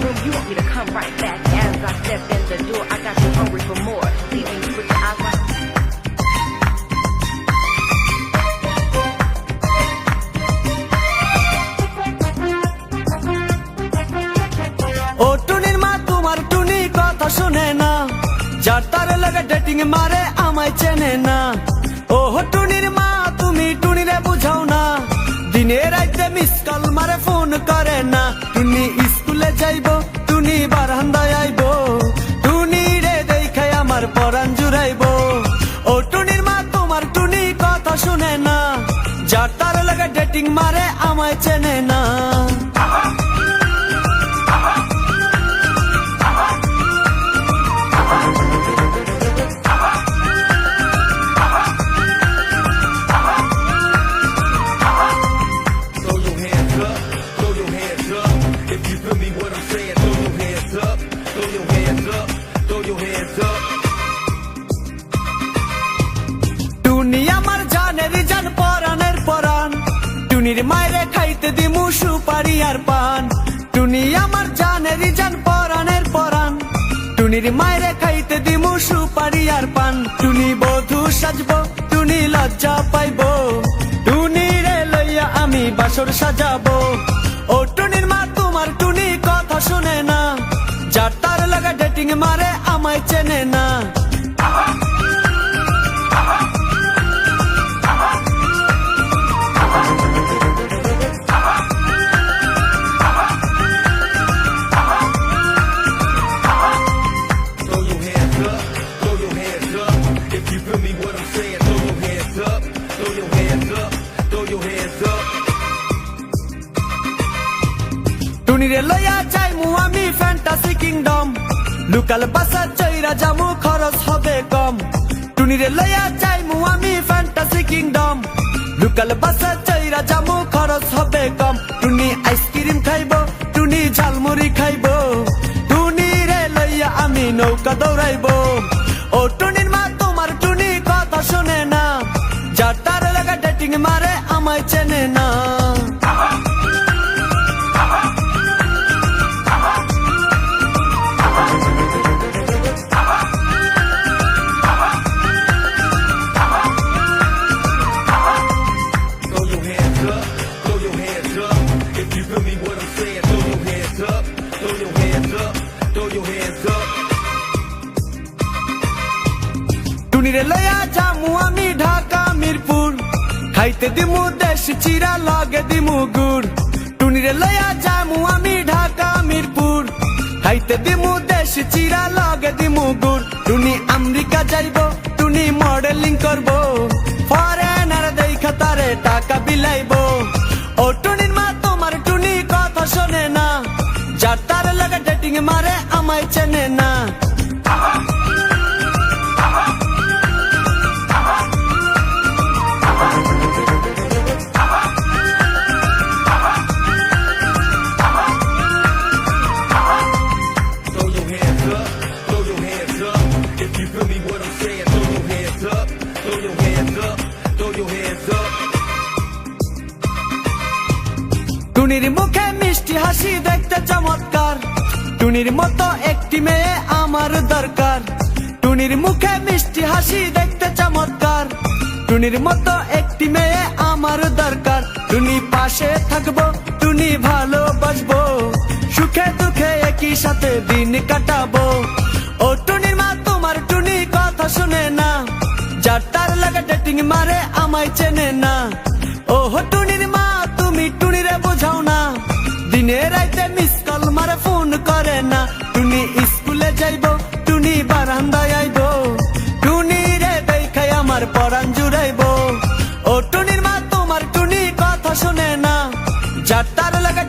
room, you want me to come right back. As I step in the door, I got you hungry for more. Leaving you with your eyes wide. ও টুনির মা তোমার টুনি কথা শুনে না, যার তার লাগে ডেটিং মারে আমায় চেনে না। ও টুনির মা তুমি টুনিরে বুঝাও না, দিনে রাইতে মিস কল মারে ফোন করে না। টুনি স্কুলে যাইব, টুনি বারান্দায় আইব, টুনি রে দেখাই আমার পরাণ জুড়াইব। ও টুনির মা তোমার টুনি কথা শুনে না, যার তার লাগে ডেটিং মারে আমায় চেনে না। টুনি আমার জানের জান পরানের পরান, টুনির মায়েরে খাইতে দিমু সুপারি আর পান। টুনি আমার জানের জান পরানের পরান, টুনির মায়েরে খাইতে দিমু সুপারি আর পান। টুনি বধূ সাজবো, টুনি লজ্জা পাইবো, টুনি রে লইয়া আমি বাসর সাজাবো। ও টুনির মা তোমার টুনি কথা শুনে না, যার তার লাগা ডেটিং মারে আমায় চেনে না। টুনিরে লইয়া যাইমু আমি ফ্যান্টাসি কিংডম, লোকাল বাসা চইরা যামু খরচ হবে কম। টুনিরে লইয়া যাইমু আমি ফ্যান্টাসি কিংডম, লোকাল বাসা চইরা যামু খরচ হবে কম। টুনি আইসক্রিম খাইব, টুনি ঝালমুড়ি খাইব, টুনি রে লইয়া আমি নৌকা দৌড়াইব। ও টুনির মা তোমার টুনি কথা শুনে না, যার তার লাগা ডেটিং মারে আমায় চেনে না। টুনিরে লইয়া যামু আমি ঢাকা মিরপুর, খাইতে দিমু দেশি চিরা লাগে দিমু গুড়। টুনিরে লইয়া যামু আমি ঢাকা মিরপুর, খাইতে দিমু দেশি চিরা লাগে দিমু গুড়। টুনি আমেরিকা যাইব, টুনি মডেলিং করব, ফরেনার দেখা তারে টাকা বিলাইব। ও টুনির মা তোমার টুনি কথা শোনে না, যার তার লাগা ডেটিং মারে আমায় চেনে না। টুনির মুখে মিষ্টি হাসি দেখতে চমৎকার, টুনির মতো একটি মেয়ে আমার দরকার। টুনির মুখে মিষ্টি হাসি দেখতে চমৎকার, টুনির মতো একটি মেয়ে আমার দরকার। টুনি পাশে থাকবো, টুনি ভালোবাসবো, সুখে দুঃখে একই সাথে দিন কাটাবো। ও টুনির মা তোমার টুনি কথা শুনে না, যার তার লাগা ডেটিং মারে আমায় চেনে না। ও টুনির মা তুমি টুনিরে বোঝাও না, দিনে রাইতে মিস কল মারে ফোন করে না। টুনি স্কুলে যাইব, টুনি বারান্দায় আইব, টুনি রে দেখাই আমার পরাণ জুড়াইব। ও টুনির মা তোমার টুনি কথা শুনে না, যার তার লাগা